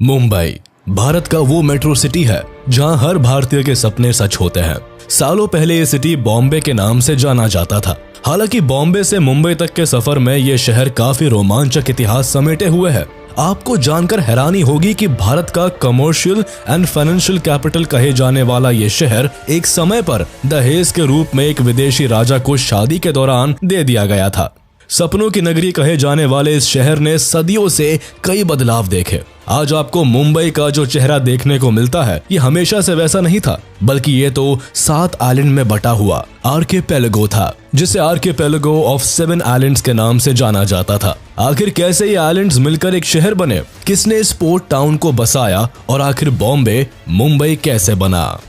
मुंबई भारत का वो metro city है जहां हर भारतीय के सपने सच होते हैं। सालों पहले ये सिटी बॉम्बे के नाम से जाना जाता था। हालांकि बॉम्बे से मुंबई तक के सफर में ये शहर काफी रोमांचक इतिहास समेटे हुए है। आपको जानकर हैरानी होगी कि भारत का कमर्शियल एंड फाइनेंशियल कैपिटल कहे जाने वाला ये शहर एक समय पर दहेज के रूप में एक विदेशी राजा को शादी के दौरान दे दिया गया था। सपनों की नगरी कहे जाने वाले इस शहर ने सदियों से कई बदलाव देखे। आज आपको मुंबई का जो चेहरा देखने को मिलता है ये हमेशा से वैसा नहीं था, बल्कि ये तो 7 आइलैंड में बटा हुआ आर्किपेलागो था, जिसे आर्किपेलागो ऑफ 7 आइलैंड्स के नाम से जाना जाता था। आखिर कैसे ये आइलैंड्स मिलकर एक शहर बने, किसने इस पोर्ट टाउन को बसाया और आखिर बॉम्बे मुंबई कैसे बना।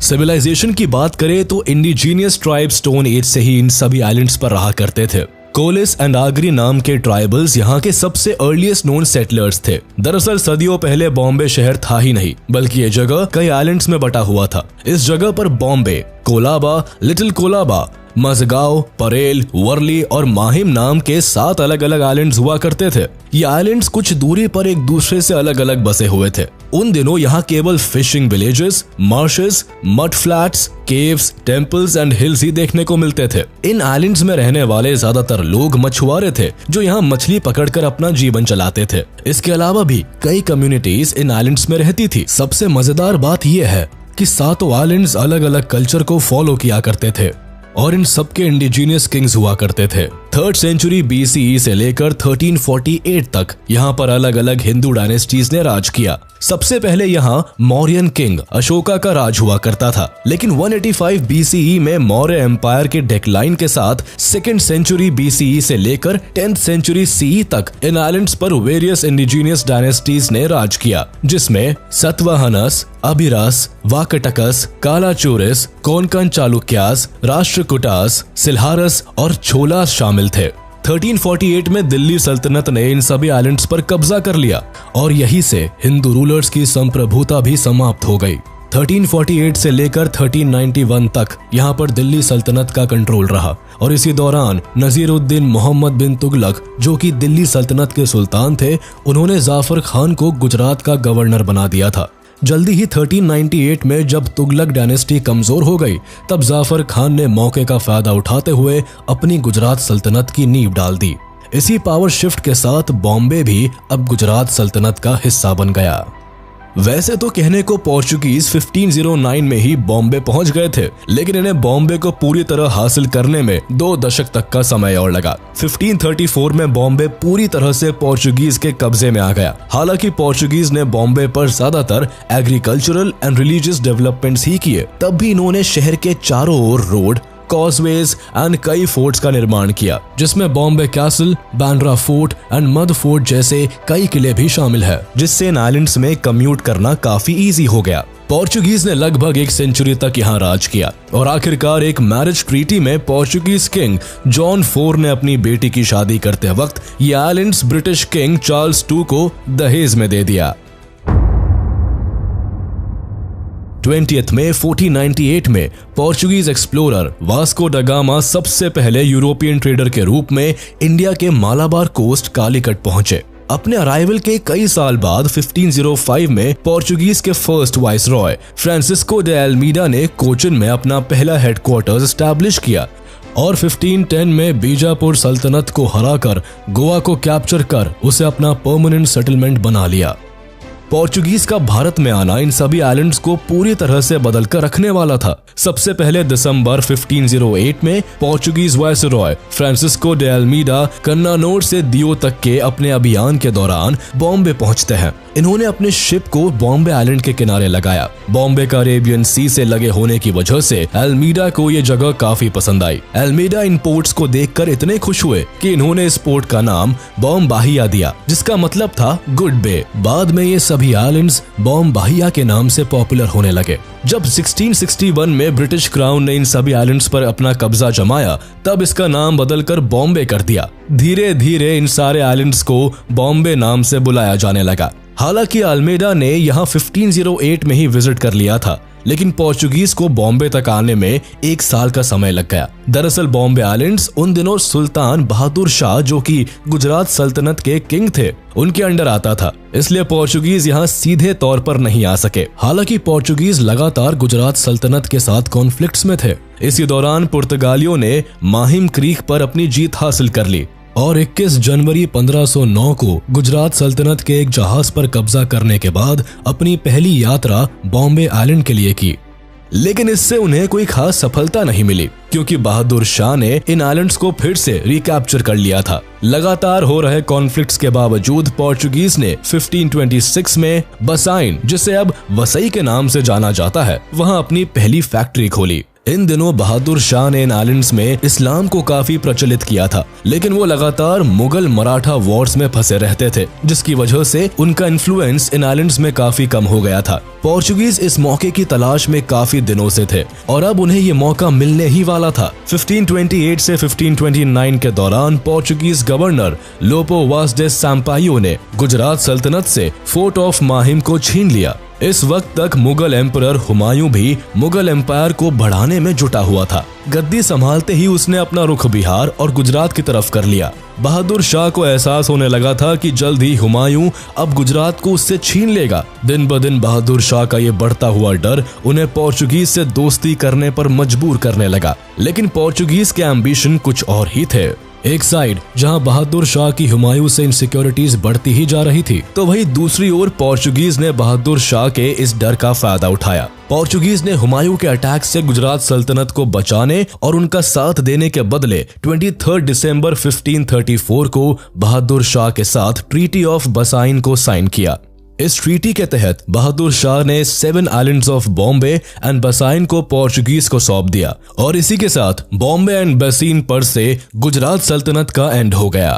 सिविलाइजेशन की बात करें तो इंडिजीनियस ट्राइब स्टोन एज से ही इन सभी आइलैंड्स पर रहा करते थे। कोलिस एंड आगरी नाम के ट्राइबल्स यहाँ के सबसे अर्लीस्ट नोन सेटलर्स थे। दरअसल सदियों पहले बॉम्बे शहर था ही नहीं, बल्कि ये जगह कई आइलैंड्स में बटा हुआ था। इस जगह पर बॉम्बे, कोलाबा, लिटिल कोलाबा, मजगांव, परेल, वर्ली और माहिम नाम के 7 अलग अलग आइलैंड्स हुआ करते थे। ये आइलैंड्स कुछ दूरी पर एक दूसरे से अलग अलग बसे हुए थे। उन दिनों यहाँ केवल fishing villages, marshes, mud flats, caves, temples and hills ही देखने को मिलते थे। इन आइलैंड्स में रहने वाले ज्यादातर लोग मछुआरे थे जो यहाँ मछली पकड़कर अपना जीवन चलाते थे। इसके अलावा भी कई कम्युनिटीज इन आइलैंड्स में रहती थी। सबसे मजेदार बात यह है कि 7 आइलैंड्स अलग अलग कल्चर को फॉलो किया करते थे और इन सबके इंडिजीनियस किंग्स हुआ करते थे। 3rd सेंचुरी BCE से लेकर 1348 तक यहाँ पर अलग अलग हिंदू डायनेस्टीज ने राज किया। सबसे पहले यहाँ मौर्यन किंग अशोका का राज हुआ करता था, लेकिन 185 BCE में मौर्य एम्पायर के डिक्लाइन के साथ 2nd सेंचुरी BCE से लेकर 10th सेंचुरी CE तक इन आइलैंड्स पर वेरियस इंडिजीनियस डायनेस्टीज ने राज किया, जिसमें सतवाहनस, अभिरास, वाकटकस, कालाचूरिस, कोंकण चालुक्यास, राष्ट्रकूटास, सिल्हारस और छोलास शामिल थे। 1348 में दिल्ली सल्तनत ने इन सभी आइलैंड्स पर कब्जा कर लिया और यहीं से हिंदू रूलर्स की संप्रभुता भी समाप्त हो गई। 1348 से लेकर 1391 तक यहाँ पर दिल्ली सल्तनत का कंट्रोल रहा और इसी दौरान नजीरुद्दीन मोहम्मद बिन तुगलक, जो कि दिल्ली सल्तनत के सुल्तान थे, उन्होंने जाफर खान को गुजरात का गवर्नर बना दिया था। जल्दी ही 1398 में जब तुगलक डायनेस्टी कमजोर हो गई, तब जाफर खान ने मौके का फायदा उठाते हुए अपनी गुजरात सल्तनत की नींव डाल दी। इसी पावर शिफ्ट के साथ बॉम्बे भी अब गुजरात सल्तनत का हिस्सा बन गया। वैसे तो कहने को पोर्चुगीज 1509 में ही बॉम्बे पहुंच गए थे, लेकिन इन्हें बॉम्बे को पूरी तरह हासिल करने में 2 दशक तक का समय और लगा। 1534 में बॉम्बे पूरी तरह से पोर्चुगीज के कब्जे में आ गया। हालांकि पोर्चुगीज ने बॉम्बे पर ज्यादातर एग्रीकल्चरल एंड रिलीजियस डेवलपमेंट्स ही किए, तब भी इन्होंने शहर के चारों ओर रोड, कॉजवेज एंड कई फोर्ट्स का निर्माण किया, जिसमें Bombay castle, Bandra fort and mud fort जैसे कई किले भी शामिल है, जिससे इन आइलैंड्स में कम्यूट करना काफी इजी हो गया। पोर्चुगीज ने लगभग 1 सेंचुरी तक यहाँ राज किया और आखिरकार एक मैरिज ट्रीटी में पोर्चुगीज किंग जॉन 4 ने अपनी बेटी की शादी करते वक्त ये आइलैंड्स ब्रिटिश किंग चार्ल्स 2 को दहेज में दे दिया। 20th में 1498 में Portuguese explorer Vasco da Gama सबसे पहले यूरोपियन ट्रेडर के रूप में इंडिया के मालाबार कोस्ट कालीकट पहुंचे। अपने अराइवल के कई साल बाद 1505 में पोर्चुगीज के first vice Roy Francisco de Almeida ने कोचिन में अपना पहला हेडक्वार्टर्स एस्टैब्लिश किया और 1510 में बीजापुर सल्तनत को हराकर गोवा को कैप्चर कर उसे अपना परमानेंट सेटलमेंट बना लिया। पोर्चुगीज का भारत में आना इन सभी आइलैंड्स को पूरी तरह से बदल कर रखने वाला था। सबसे पहले दिसंबर 1508 में Portuguese viceroy Francisco de Almeida Cannanore से दियो तक के अपने अभियान के दौरान बॉम्बे पहुंचते हैं। इन्होंने अपने शिप को बॉम्बे आइलैंड के किनारे लगाया। बॉम्बे का अरेबियन सी से लगे होने की वजह से अल्मीडा को ये जगह काफी पसंद आई। अल्मीडा इन पोर्ट्स को देखकर इतने खुश हुए कि इन्होंने इस पोर्ट का नाम बॉम्बाहिया दिया, जिसका मतलब था गुड बे। बाद में ये सभी आइलैंड्स बॉम्बाहिया के नाम से पॉपुलर होने लगे। जब 1661 में ब्रिटिश क्राउन ने इन सभी आइलैंड्स पर अपना कब्जा जमाया, तब इसका नाम बदलकर बॉम्बे कर दिया। धीरे धीरे इन सारे आइलैंड्स को बॉम्बे नाम से बुलाया जाने लगा। हालांकि अल्मीडा ने यहाँ 1508 में ही विजिट कर लिया था, लेकिन पोर्चुगीज को बॉम्बे तक आने में 1 साल का समय लग गया। दरअसल बॉम्बे आइलैंड्स उन दिनों सुल्तान बहादुर शाह, जो कि गुजरात सल्तनत के किंग थे, उनके अंडर आता था, इसलिए पोर्चुगीज यहाँ सीधे तौर पर नहीं आ सके। हालांकि पोर्चुगीज लगातार गुजरात सल्तनत के साथ कॉन्फ्लिक्ट्स में थे। इसी दौरान पुर्तगालियों ने माहिम क्रीक पर अपनी जीत हासिल कर ली और 21 जनवरी 1509 को गुजरात सल्तनत के एक जहाज पर कब्जा करने के बाद अपनी पहली यात्रा बॉम्बे आइलैंड के लिए की। लेकिन इससे उन्हें कोई खास सफलता नहीं मिली, क्योंकि बहादुर शाह ने इन आइलैंड्स को फिर से रिकैप्चर कर लिया था। लगातार हो रहे कॉन्फ्लिक्ट्स के बावजूद पोर्चुगीज ने 1526 में बसाइन, जिसे अब वसई के नाम से जाना जाता है, वहां अपनी पहली फैक्ट्री खोली। इन दिनों बहादुर शाह ने इन आइलैंड्स में इस्लाम को काफी प्रचलित किया था, लेकिन वो लगातार मुगल मराठा वॉर्स में फंसे रहते थे, जिसकी वजह से उनका इन्फ्लुएंस इन आइलैंड्स में काफी कम हो गया था। पोर्चुगीज इस मौके की तलाश में काफी दिनों से थे और अब उन्हें ये मौका मिलने ही वाला था। 1528 से 1529 के दौरान पोर्चुगीज गवर्नर लोपो वास डे सैम्पायो ने गुजरात सल्तनत से फोर्ट ऑफ माहिम को छीन लिया। इस वक्त तक मुगल एम्परर हुमायूं भी मुगल एम्पायर को बढ़ाने में जुटा हुआ था। गद्दी संभालते ही उसने अपना रुख बिहार और गुजरात की तरफ कर लिया। बहादुर शाह को एहसास होने लगा था कि जल्द ही हुमायूं अब गुजरात को उससे छीन लेगा। दिन ब दिन बहादुर शाह का ये बढ़ता हुआ डर उन्हें पोर्चुगीज से दोस्ती करने पर मजबूर करने लगा। लेकिन पोर्चुगीज के एम्बिशन कुछ और ही थे। एक साइड जहां बहादुर शाह की हुमायूं से इनसिक्योरिटीज बढ़ती ही जा रही थी, तो वहीं दूसरी ओर पोर्चुगीज ने बहादुर शाह के इस डर का फायदा उठाया। पोर्चुगीज ने हुमायूं के अटैक से गुजरात सल्तनत को बचाने और उनका साथ देने के बदले 23 दिसंबर 1534 को बहादुर शाह के साथ ट्रीटी ऑफ बसाइन को साइन किया। इस ट्रीटी के तहत बहादुर शाह ने 7 आइलैंड्स ऑफ बॉम्बे एंड बसाइन को पोर्चुगीज को सौंप दिया और इसी के साथ बॉम्बे एंड बसीन पर से गुजरात सल्तनत का एंड हो गया।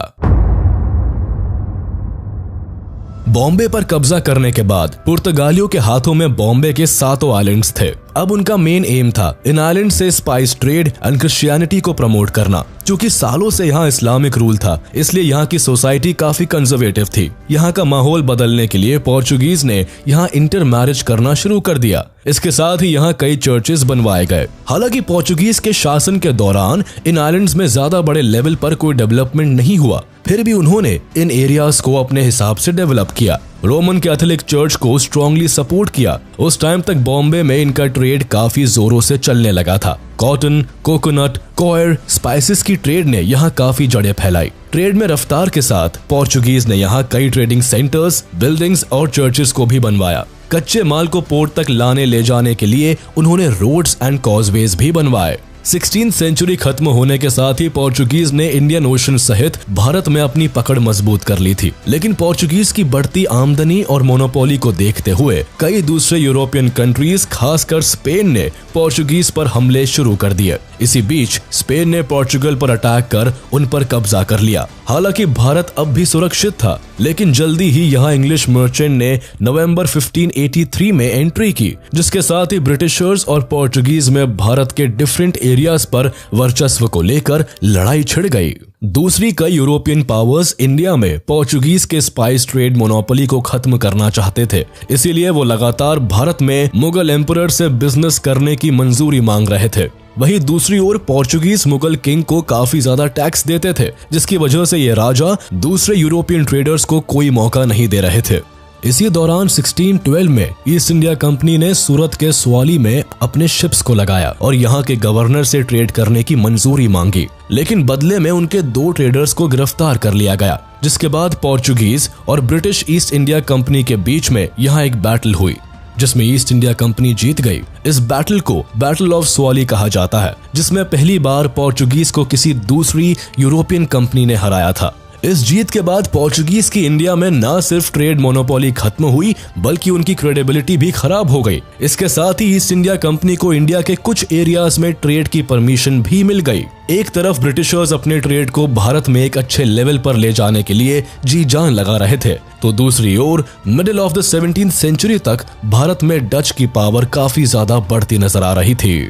बॉम्बे पर कब्जा करने के बाद पुर्तगालियों के हाथों में बॉम्बे के 7 आइलैंड्स थे। अब उनका मेन एम था इन आइलैंड से स्पाइस ट्रेड एंड क्रिश्चियनिटी को प्रमोट करना। क्योंकि सालों से यहाँ इस्लामिक रूल था, इसलिए यहाँ की सोसाइटी काफी कंजर्वेटिव थी। यहाँ का माहौल बदलने के लिए पोर्चुगीज ने यहाँ इंटर मैरिज करना शुरू कर दिया। इसके साथ ही यहाँ कई चर्चेस बनवाए गए। हालांकि पोर्चुगीज के शासन के दौरान इन आइलैंड्स में ज्यादा बड़े लेवल पर कोई डेवलपमेंट नहीं हुआ, फिर भी उन्होंने इन एरियाज को अपने हिसाब से डेवलप किया। रोमन कैथोलिक चर्च को स्ट्रांगली सपोर्ट किया। उस टाइम तक बॉम्बे में इनका ट्रेड काफी जोरों से चलने लगा था। कॉटन, कोकोनट, कॉयर, स्पाइसेस की ट्रेड ने यहाँ काफी जड़ें फैलाई। ट्रेड में रफ्तार के साथ पोर्चुगीज ने यहाँ कई ट्रेडिंग सेंटर्स, बिल्डिंग्स और चर्चेस को भी बनवाया। कच्चे माल को पोर्ट तक लाने ले जाने के लिए उन्होंने रोड्स एंड कॉजवेज भी बनवाए। 16वीं सेंचुरी खत्म होने के साथ ही पोर्चुगीज ने इंडियन ओशन सहित भारत में अपनी पकड़ मजबूत कर ली थी। लेकिन पोर्चुगीज की बढ़ती आमदनी और मोनोपोली को देखते हुए कई दूसरे यूरोपियन कंट्रीज, खासकर स्पेन ने पोर्चुगीज पर हमले शुरू कर दिए। इसी बीच स्पेन ने पोर्चुगल पर अटैक कर उन पर कब्जा कर लिया। हालांकि भारत अब भी सुरक्षित था, लेकिन जल्दी ही यहाँ इंग्लिश मर्चेंट ने नवंबर 1583 में एंट्री की, जिसके साथ ही ब्रिटिशर्स और पोर्चुगीज में भारत के डिफरेंट एरियाज पर वर्चस्व को लेकर लड़ाई छिड़ गई। दूसरी कई यूरोपियन पावर्स इंडिया में पोर्चुगीज के स्पाइस ट्रेड मोनोपोली को खत्म करना चाहते थे, इसीलिए वो लगातार भारत में मुगल एम्परर से बिजनेस करने की मंजूरी मांग रहे थे। वहीं दूसरी ओर पोर्चुगीज मुगल किंग को काफी ज्यादा टैक्स देते थे, जिसकी वजह से ये राजा दूसरे यूरोपियन ट्रेडर्स को कोई मौका नहीं दे रहे थे। इसी दौरान 1612 में ईस्ट इंडिया कंपनी ने सूरत के स्वाली में अपने शिप्स को लगाया और यहाँ के गवर्नर से ट्रेड करने की मंजूरी मांगी। लेकिन बदले में उनके 2 ट्रेडर्स को गिरफ्तार कर लिया गया, जिसके बाद पोर्चुगीज और ब्रिटिश ईस्ट इंडिया कंपनी के बीच में यहाँ एक बैटल हुई, जिसमें ईस्ट इंडिया कंपनी जीत गई। इस बैटल को बैटल ऑफ स्वाली कहा जाता है, जिसमें पहली बार पोर्चुगीज को किसी दूसरी यूरोपियन कंपनी ने हराया था। इस जीत के बाद पोर्चुगीज की इंडिया में न सिर्फ ट्रेड मोनोपोली खत्म हुई, बल्कि उनकी क्रेडिबिलिटी भी खराब हो गई। इसके साथ ही ईस्ट इंडिया कंपनी को इंडिया के कुछ एरियाज में ट्रेड की परमिशन भी मिल गई। एक तरफ ब्रिटिशर्स अपने ट्रेड को भारत में एक अच्छे लेवल पर ले जाने के लिए जी जान लगा रहे थे, तो दूसरी ओर मिडिल ऑफ द 17वीं सेंचुरी तक भारत में डच की पावर काफी ज्यादा बढ़ती नजर आ रही थी।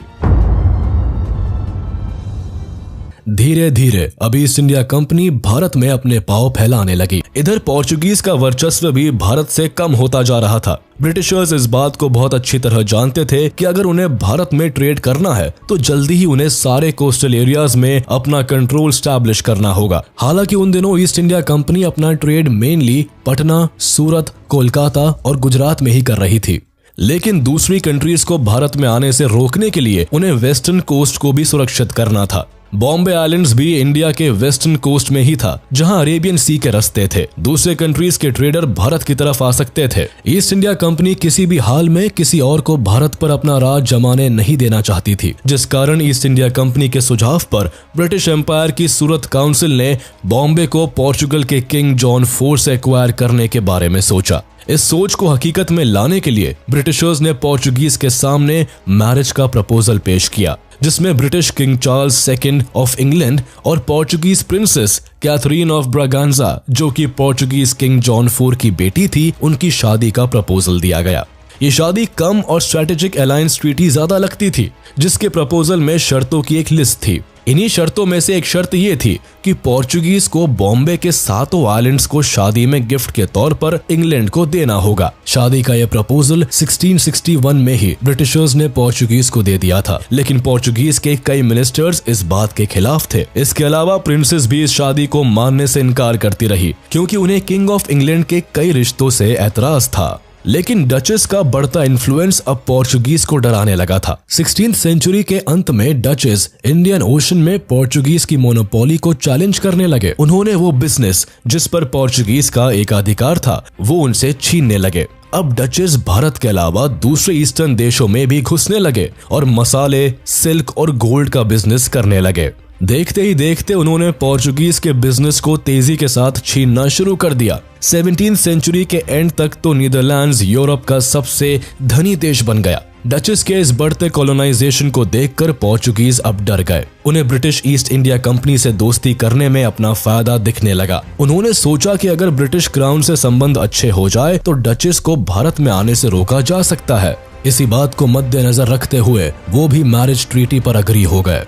धीरे धीरे अब ईस्ट इंडिया कंपनी भारत में अपने पांव फैलाने लगी। इधर पोर्चुगीज का वर्चस्व भी भारत से कम होता जा रहा था। ब्रिटिशर्स इस बात को बहुत अच्छी तरह जानते थे कि अगर उन्हें भारत में ट्रेड करना है तो जल्दी ही उन्हें सारे कोस्टल एरियाज में अपना कंट्रोल स्टैब्लिश करना होगा। हालांकि उन दिनों ईस्ट इंडिया कंपनी अपना ट्रेड मेनली पटना, सूरत, कोलकाता और गुजरात में ही कर रही थी। लेकिन दूसरी कंट्रीज को भारत में आने से रोकने के लिए उन्हें वेस्टर्न कोस्ट को भी सुरक्षित करना था। बॉम्बे आइलैंड्स भी इंडिया के वेस्टर्न कोस्ट में ही था, जहां अरेबियन सी के रास्ते थे। दूसरे कंट्रीज के ट्रेडर भारत की तरफ आ सकते थे। ईस्ट इंडिया कंपनी किसी भी हाल में किसी और को भारत पर अपना राज जमाने नहीं देना चाहती थी, जिस कारण ईस्ट इंडिया कंपनी के सुझाव पर ब्रिटिश एम्पायर की सूरत काउंसिल ने बॉम्बे को पोर्चुगल के किंग जॉन 4 से एक्वायर करने के बारे में सोचा। इस सोच को हकीकत में लाने के लिए ब्रिटिशर्स ने पोर्चुगीज के सामने मैरिज का प्रपोजल पेश किया, जिसमें British King Charles second of England और Portuguese princess Catherine of Braganza, जो कि पोर्चुगीज किंग जॉन 4 की बेटी थी, उनकी शादी का प्रपोजल दिया गया। ये शादी कम और स्ट्रेटेजिक अलायंस ट्रीटी ज्यादा लगती थी, जिसके प्रपोजल में शर्तों की एक लिस्ट थी। इन्हीं शर्तों में से एक शर्त ये थी कि पोर्चुगीज को बॉम्बे के 7 आइलैंड्स को शादी में गिफ्ट के तौर पर इंग्लैंड को देना होगा। शादी का यह प्रपोजल 1661 में ही ब्रिटिशर्स ने पोर्चुगीज को दे दिया था, लेकिन पोर्चुगीज के कई मिनिस्टर्स इस बात के खिलाफ थे। इसके अलावा प्रिंसेस भी इस शादी को मानने से इनकार करती रही, क्योंकि उन्हें किंग ऑफ इंग्लैंड के कई रिश्तों से ऐतराज था। लेकिन डचेस का बढ़ता इन्फ्लुएंस अब पोर्चुगीज को डराने लगा था। 16th सेंचुरी के अंत में डचेस इंडियन ओशन में पोर्चुगीज की मोनोपोली को चैलेंज करने लगे। उन्होंने वो बिजनेस जिस पर पोर्चुगीज का एकाधिकार था वो उनसे छीनने लगे। अब डचेस भारत के अलावा दूसरे ईस्टर्न देशों में भी घुसने लगे और मसाले, सिल्क और गोल्ड का बिजनेस करने लगे। देखते ही देखते उन्होंने पोर्चुगीज के बिजनेस को तेजी के साथ छीनना शुरू कर दिया। 17th सेंचुरी के एंड तक तो नीदरलैंड्स यूरोप का सबसे धनी देश बन गया। डचेस के इस बढ़ते कॉलोनाइजेशन को देखकर पोर्चुगीज अब डर गए। उन्हें ब्रिटिश ईस्ट इंडिया कंपनी से दोस्ती करने में अपना फायदा दिखने लगा। उन्होंने सोचा कि अगर ब्रिटिश क्राउन से संबंध अच्छे हो जाए तो डचेस को भारत में आने से रोका जा सकता है। इसी बात को मद्देनजर रखते हुए वो भी मैरिज ट्रीटी पर अग्री हो गए।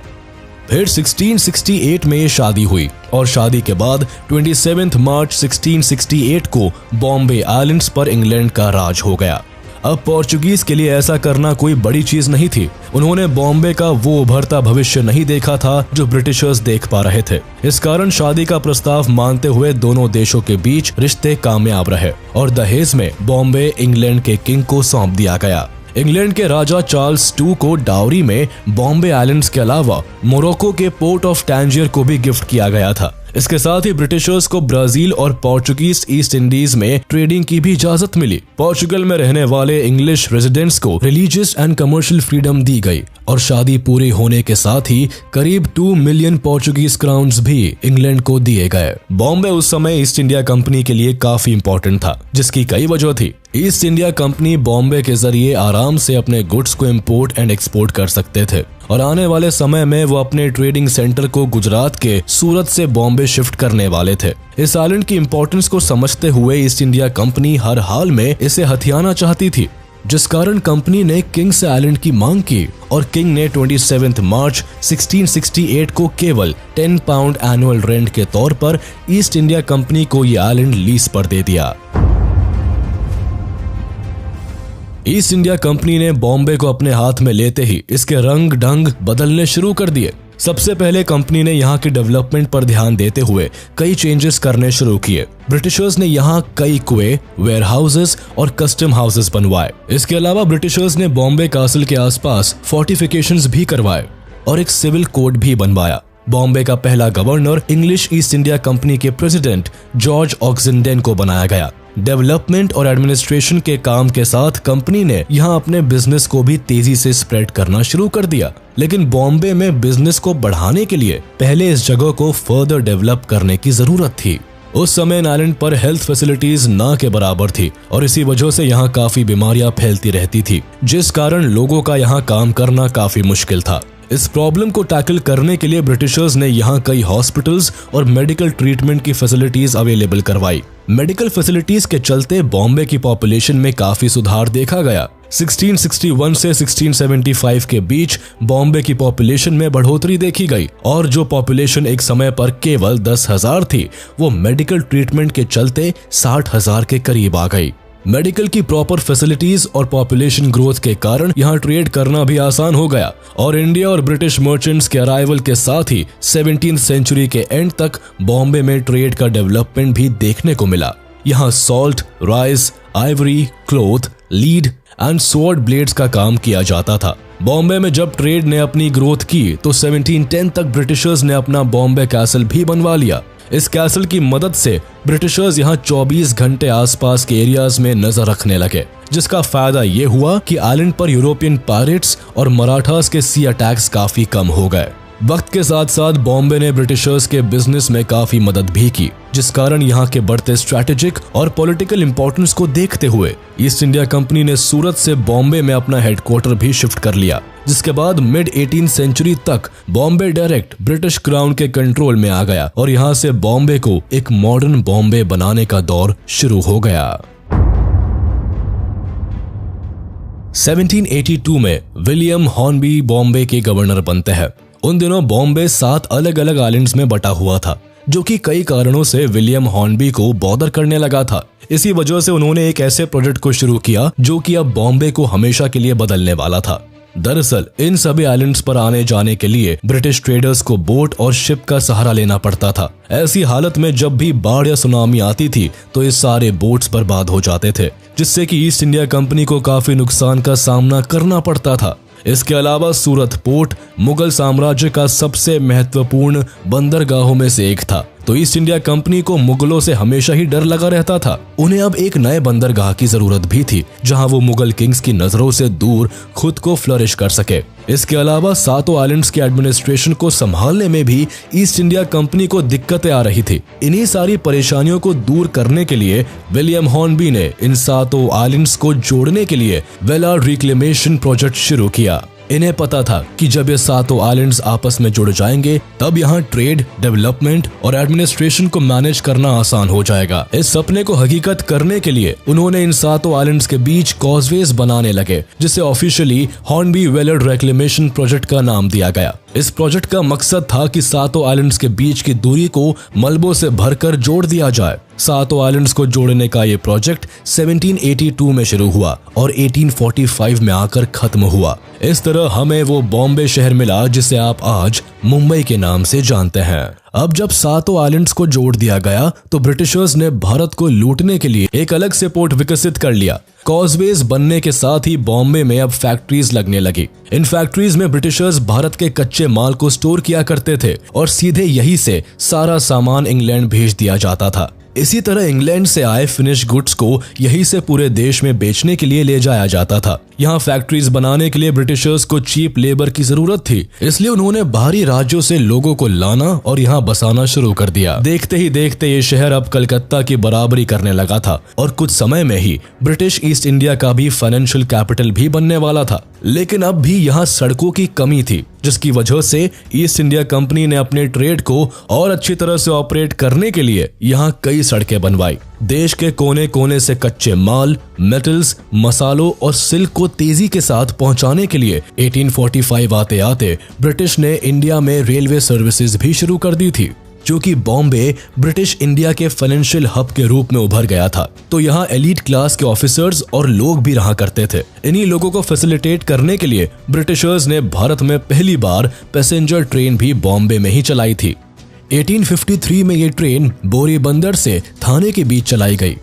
फिर 1668 में ये शादी हुई और शादी के बाद 27 मार्च 1668 को बॉम्बे आइलैंड्स पर इंग्लैंड का राज हो गया। अब पोर्चुगीज के लिए ऐसा करना कोई बड़ी चीज नहीं थी। उन्होंने बॉम्बे का वो उभरता भविष्य नहीं देखा था जो ब्रिटिशर्स देख पा रहे थे। इस कारण शादी का प्रस्ताव मानते हुए दोनों देशों के बीच रिश्ते कामयाब रहे और दहेज में बॉम्बे इंग्लैंड के किंग को सौंप दिया गया। इंग्लैंड के राजा चार्ल्स II को डाउरी में बॉम्बे आइलैंड्स के अलावा मोरक्को के पोर्ट ऑफ टैंजियर को भी गिफ्ट किया गया था। इसके साथ ही ब्रिटिशर्स को ब्राजील और पोर्चुगीज ईस्ट इंडीज में ट्रेडिंग की भी इजाजत मिली। पोर्चुगल में रहने वाले इंग्लिश रेजिडेंट्स को रिलीजियस एंड कमर्शियल फ्रीडम दी गई और शादी पूरी होने के साथ ही करीब 2 मिलियन पोर्चुगीज क्राउन्स भी इंग्लैंड को दिए गए। बॉम्बे उस समय ईस्ट इंडिया कंपनी के लिए काफी इंपॉर्टेंट था, जिसकी कई वजह थी। ईस्ट इंडिया कंपनी बॉम्बे के जरिए आराम से अपने गुड्स को इंपोर्ट एंड एक्सपोर्ट कर सकते थे और आने वाले समय में वो अपने ट्रेडिंग सेंटर को गुजरात के सूरत से बॉम्बे शिफ्ट करने वाले थे। इस आइलैंड की इंपॉर्टेंस को समझते हुए ईस्ट इंडिया कंपनी हर हाल में इसे हथियाना चाहती थी, जिस कारण कंपनी ने किंग से आइलैंड की मांग की और किंग ने 27 मार्च 1668 को केवल 10 पाउंड एनुअल रेंट के तौर पर ईस्ट इंडिया कंपनी को ये आइलैंड लीज पर दे दिया। ईस्ट इंडिया कंपनी ने बॉम्बे को अपने हाथ में लेते ही इसके रंग ढंग बदलने शुरू कर दिए। सबसे पहले कंपनी ने यहाँ की डेवलपमेंट पर ध्यान देते हुए कई चेंजेस करने शुरू किए। ब्रिटिशर्स ने यहाँ कई कुएं, वेयर हाउसेस और कस्टम हाउसेस बनवाए। इसके अलावा ब्रिटिशर्स ने बॉम्बे कासल के आसपास फोर्टिफिकेशंस भी करवाए और एक सिविल कोड भी बनवाया। बॉम्बे का पहला governor English east India company के प्रेसिडेंट जॉर्ज ऑक्सेंडेन को बनाया गया। डेवलपमेंट और एडमिनिस्ट्रेशन के काम के साथ कंपनी ने यहाँ अपने बिजनेस को भी तेजी से स्प्रेड करना शुरू कर दिया। लेकिन बॉम्बे में बिजनेस को बढ़ाने के लिए पहले इस जगह को फर्दर डेवलप करने की जरूरत थी। उस समय इन आइलैंड पर हेल्थ फैसिलिटीज ना के बराबर थी और इसी वजह से यहाँ काफी बीमारियां फैलती रहती थी, जिस कारण लोगों का यहाँ काम करना काफी मुश्किल था। इस प्रॉब्लम को टैकल करने के लिए ब्रिटिशर्स ने यहाँ कई हॉस्पिटल्स और मेडिकल ट्रीटमेंट की फैसिलिटीज अवेलेबल करवाई। मेडिकल फैसिलिटीज के चलते बॉम्बे की पॉपुलेशन में काफी सुधार देखा गया। 1661 से 1675 के बीच बॉम्बे की पॉपुलेशन में बढ़ोतरी देखी गई और जो पॉपुलेशन एक समय पर केवल 10,000 थी, वो मेडिकल ट्रीटमेंट के चलते 60,000 के करीब आ गई। मेडिकल की प्रॉपर फैसिलिटीज और पॉपुलेशन ग्रोथ के कारण यहाँ ट्रेड करना भी आसान हो गया और इंडिया और ब्रिटिश मर्चेंट्स के अराइवल के साथ ही 17th सेंचुरी के एंड तक बॉम्बे में ट्रेड का डेवलपमेंट भी देखने को मिला। यहाँ salt, rice, Ivory, cloth, lead and sword blades का काम किया जाता था। बॉम्बे में जब ट्रेड ने अपनी ग्रोथ की तो 1710 तक ब्रिटिशर्स ने अपना बॉम्बे कैसल भी बनवा लिया। इस कैसल की मदद से ब्रिटिशर्स यहाँ 24 घंटे आसपास के एरियाज में नजर रखने लगे, जिसका फायदा ये हुआ कि आइलैंड पर यूरोपियन पायरेट्स और मराठास के सी अटैक्स काफी कम हो गए। वक्त के साथ साथ बॉम्बे ने ब्रिटिशर्स के बिजनेस में काफी मदद भी की, जिस कारण यहाँ के बढ़ते स्ट्रैटेजिक और पॉलिटिकल इंपॉर्टेंस को देखते हुए ईस्ट इंडिया कंपनी ने सूरत से बॉम्बे में अपना हेडक्वार्टर भी शिफ्ट कर लिया, जिसके बाद मिड 18th सेंचुरी तक बॉम्बे डायरेक्ट ब्रिटिश क्राउन के कंट्रोल में आ गया और यहाँ से बॉम्बे को एक मॉडर्न बॉम्बे बनाने का दौर शुरू हो गया। 1782 में विलियम हॉर्नबी बॉम्बे के गवर्नर बनते हैं। उन दिनों बॉम्बे 7 अलग अलग आइलैंड्स में बटा हुआ था, जो कि कई कारणों से विलियम हॉर्नबी को बॉदर करने लगा था। इसी वजह से उन्होंने एक ऐसे प्रोजेक्ट को शुरू किया जो कि अब बॉम्बे को हमेशा के लिए बदलने वाला था। दरअसल इन सभी आइलैंड्स पर आने जाने के लिए ब्रिटिश ट्रेडर्स को बोट और शिप का सहारा लेना पड़ता था। ऐसी हालत में जब भी बाढ़ या सुनामी आती थी तो ये सारे बोट्स बर्बाद हो जाते थे, जिससे कि ईस्ट इंडिया कंपनी को काफी नुकसान का सामना करना पड़ता था। इसके अलावा सूरत पोर्ट मुगल साम्राज्य का सबसे महत्वपूर्ण बंदरगाहों में से एक था, तो ईस्ट इंडिया कंपनी को मुगलों से हमेशा ही डर लगा रहता था। उन्हें अब एक नए बंदरगाह की जरूरत भी थी, जहां वो मुगल किंग्स की नजरों से दूर खुद को फ्लरिश कर सके। इसके अलावा 7 आइलैंड्स के एडमिनिस्ट्रेशन को संभालने में भी ईस्ट इंडिया कंपनी को दिक्कतें आ रही थी। इन्हीं सारी परेशानियों को दूर करने के लिए विलियम हॉर्नबी ने इन 7 आइलैंड्स को जोड़ने के लिए वेलार्ड रिक्लेमेशन प्रोजेक्ट शुरू किया। इन्हें पता था कि जब ये 7 आइलैंड्स आपस में जुड़ जाएंगे तब यहाँ ट्रेड, डेवलपमेंट और एडमिनिस्ट्रेशन को मैनेज करना आसान हो जाएगा। इस सपने को हकीकत करने के लिए उन्होंने इन 7 आइलैंड्स के बीच कॉजवेज बनाने लगे, जिसे ऑफिशियली हॉर्नबी वेलार्ड रिक्लेमेशन प्रोजेक्ट का नाम दिया गया। इस प्रोजेक्ट का मकसद था कि 7 आइलैंड्स के बीच की दूरी को मलबों से भरकर जोड़ दिया जाए। 7 आइलैंड्स को जोड़ने का ये प्रोजेक्ट 1782 में शुरू हुआ और 1845 में आकर खत्म हुआ। इस तरह हमें वो बॉम्बे शहर मिला जिसे आप आज मुंबई के नाम से जानते हैं। अब जब 7 आइलैंड्स को जोड़ दिया गया तो ब्रिटिशर्स ने भारत को लूटने के लिए एक अलग से पोर्ट विकसित कर लिया। कॉजवेज बनने के साथ ही बॉम्बे में अब फैक्ट्रीज लगने लगी। इन फैक्ट्रीज में ब्रिटिशर्स भारत के कच्चे माल को स्टोर किया करते थे और सीधे यहीं से सारा सामान इंग्लैंड भेज दिया जाता था। इसी तरह इंग्लैंड से आए फिनिश गुड्स को यहीं से पूरे देश में बेचने के लिए ले जाया जाता था। यहाँ फैक्ट्रीज बनाने के लिए ब्रिटिशर्स को चीप लेबर की जरूरत थी, इसलिए उन्होंने बाहरी राज्यों से लोगों को लाना और यहाँ बसाना शुरू कर दिया। देखते ही देखते ये शहर अब कलकत्ता की बराबरी करने लगा था और कुछ समय में ही ब्रिटिश ईस्ट इंडिया का भी फाइनेंशियल कैपिटल भी बनने वाला था। लेकिन अब भी यहाँ सड़कों की कमी थी, जिसकी वजह से ईस्ट इंडिया कंपनी ने अपने ट्रेड को और अच्छी तरह से ऑपरेट करने के लिए यहाँ कई सड़कें बनवाई। देश के कोने कोने से कच्चे माल, मेटल्स, मसालों और सिल्क को तेजी के साथ पहुंचाने के लिए 1845 आते आते ब्रिटिश ने इंडिया में रेलवे सर्विसेज भी शुरू कर दी थी, जो कि बॉम्बे ब्रिटिश इंडिया के फाइनेंशियल हब के रूप में उभर गया था। तो यहाँ एलीट क्लास के ऑफिसर्स और लोग भी रहा करते थे। इन्हीं लोगों को फैसिलिटेट करने के लिए ब्रिटिशर्स ने भारत में पहली बार पैसेंजर ट्रेन भी बॉम्बे में ही चलाई थी। 1853 में ये ट्रेन बोरी बंदर से थाने के बीच चलाई गई।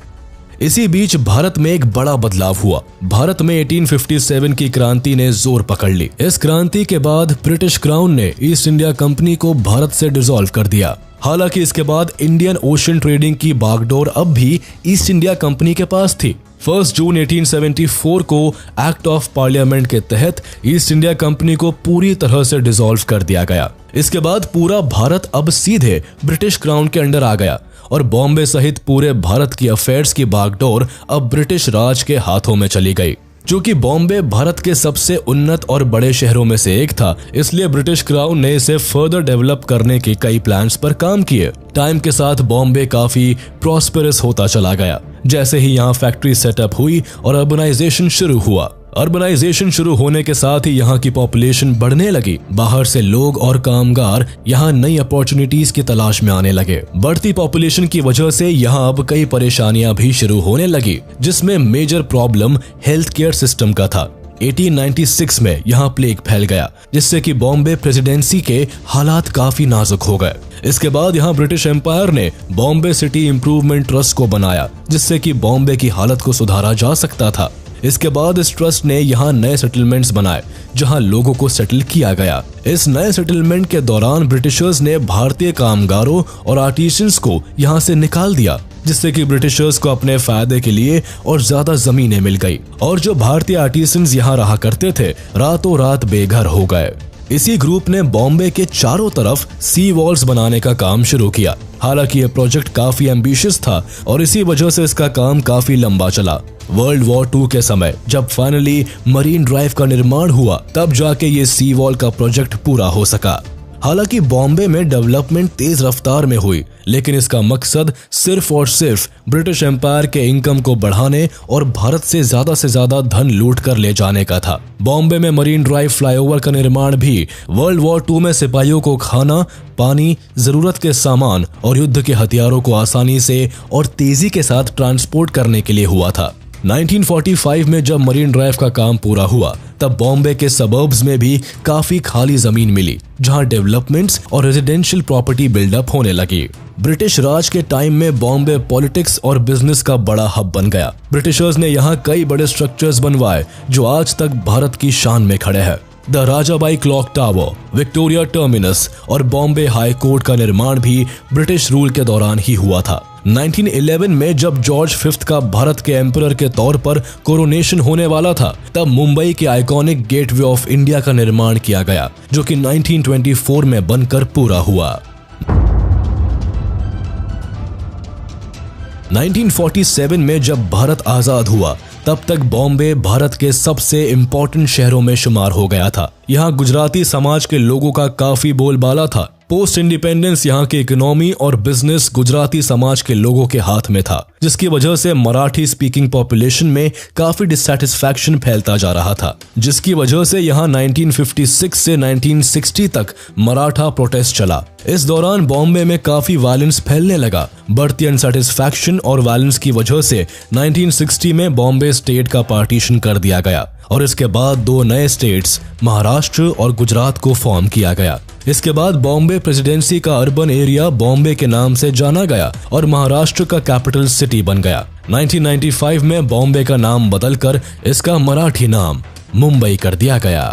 इसी बीच भारत में एक बड़ा बदलाव हुआ। भारत में 1857 की क्रांति ने जोर पकड़ ली। इस क्रांति के बाद ब्रिटिश क्राउन ने ईस्ट इंडिया कंपनी को भारत से डिसॉल्व कर दिया। हालांकि इसके बाद इंडियन ओशन ट्रेडिंग की बागडोर अब भी ईस्ट इंडिया कंपनी के पास थी। 1 जून 1874 को एक्ट ऑफ पार्लियामेंट के तहत ईस्ट इंडिया कंपनी को पूरी तरह से डिसॉल्व कर दिया गया। इसके बाद पूरा भारत अब सीधे ब्रिटिश क्राउन के अंडर आ गया और बॉम्बे सहित पूरे भारत की अफेयर्स की बागडोर अब ब्रिटिश राज के हाथों में चली गई। चूंकि बॉम्बे भारत के सबसे उन्नत और बड़े शहरों में से एक था, इसलिए ब्रिटिश क्राउन ने इसे फर्दर डेवलप करने के कई प्लान्स पर काम किए। टाइम के साथ बॉम्बे काफी प्रॉस्पेरस होता चला गया। जैसे ही यहाँ फैक्ट्री सेटअप हुई और अर्बनाइजेशन शुरू हुआ। अर्बनाइजेशन शुरू होने के साथ ही यहाँ की पॉपुलेशन बढ़ने लगी। बाहर से लोग और कामगार यहाँ नई अपॉर्चुनिटीज की तलाश में आने लगे। बढ़ती पॉपुलेशन की वजह से यहाँ अब कई परेशानियां भी शुरू होने लगी, जिसमें major problem health care system का था। 1896 में यहाँ प्लेग फैल गया, जिससे कि बॉम्बे प्रेसिडेंसी के हालात काफी नाजुक हो गए। इसके बाद यहाँ ब्रिटिश एम्पायर ने बॉम्बे सिटी इम्प्रूवमेंट ट्रस्ट को बनाया, जिससे कि बॉम्बे की हालत को सुधारा जा सकता था। इसके बाद इस ट्रस्ट ने यहाँ नए सेटलमेंट्स बनाए, जहाँ लोगों को सेटल किया गया। इस नए सेटलमेंट के दौरान ब्रिटिशर्स ने भारतीय कामगारों और आर्टिसंस को यहाँ से निकाल दिया, जिससे कि ब्रिटिशर्स को अपने फायदे के लिए और ज्यादा जमीनें मिल गई, और जो भारतीय आर्टिसंस यहाँ रहा करते थे रातों रात बेघर हो गए। इसी ग्रुप ने बॉम्बे के चारों तरफ सी वॉल्स बनाने का काम शुरू किया। हालांकि ये प्रोजेक्ट काफी एम्बिशियस था और इसी वजह से इसका काम काफी लंबा चला। वर्ल्ड वॉर 2 के समय जब फाइनली मरीन ड्राइव का निर्माण हुआ, तब जाके ये सी वॉल का प्रोजेक्ट पूरा हो सका। हालांकि बॉम्बे में डेवलपमेंट तेज रफ्तार में हुई, लेकिन इसका मकसद सिर्फ और सिर्फ ब्रिटिश एम्पायर के इनकम को बढ़ाने और भारत से ज्यादा धन लूट कर ले जाने का था। बॉम्बे में मरीन ड्राइव फ्लाईओवर का निर्माण भी वर्ल्ड वॉर 2 में सिपाहियों को खाना, पानी, जरूरत के सामान और युद्ध के हथियारों को आसानी से और तेजी के साथ ट्रांसपोर्ट करने के लिए हुआ था। 1945 में जब मरीन ड्राइव का काम पूरा हुआ, तब बॉम्बे के सबर्ब्स में भी काफी खाली जमीन मिली, जहां डेवलपमेंट्स और रेजिडेंशियल प्रॉपर्टी बिल्डअप होने लगी। ब्रिटिश राज के टाइम में बॉम्बे पॉलिटिक्स और बिजनेस का बड़ा हब बन गया। ब्रिटिशर्स ने यहाँ कई बड़े स्ट्रक्चर्स बनवाए, जो आज तक भारत की शान में खड़े हैं। The Rajabai clock tower, Victoria terminus और बॉम्बे हाई कोर्ट का निर्माण भी ब्रिटिश रूल के दौरान ही हुआ था। 1911 में जब जॉर्ज 5 का भारत के एम्परर के तौर पर कोरोनेशन होने वाला था, तब मुंबई के आइकॉनिक गेटवे ऑफ इंडिया का निर्माण किया गया, जो कि 1924 में बनकर पूरा हुआ। 1947 में जब भारत आजाद हुआ, तब तक बॉम्बे भारत के सबसे इम्पोर्टेंट शहरों में शुमार हो गया था। यहाँ गुजराती समाज के लोगों का काफी बोलबाला था। पोस्ट इंडिपेंडेंस यहाँ की इकोनॉमी और बिजनेस गुजराती समाज के लोगों के हाथ में था, जिसकी वजह से मराठी स्पीकिंग पॉपुलेशन में काफी डिससैटिस्फैक्शन फैलता जा रहा था, जिसकी वजह से यहाँ 1956 से 1960 तक मराठा प्रोटेस्ट चला। इस दौरान बॉम्बे में काफी वायलेंस फैलने लगा। बढ़ती अनसैटिस्फैक्शन और वायलेंस की वजह से 1960 में बॉम्बे स्टेट का पार्टीशन कर दिया गया और इसके बाद 2 नए स्टेट्स महाराष्ट्र और गुजरात को फॉर्म किया गया। इसके बाद बॉम्बे प्रेसिडेंसी का अर्बन एरिया बॉम्बे के नाम से जाना गया और महाराष्ट्र का कैपिटल सिटी बन गया। 1995 में बॉम्बे का नाम बदलकर इसका मराठी नाम मुंबई कर दिया गया।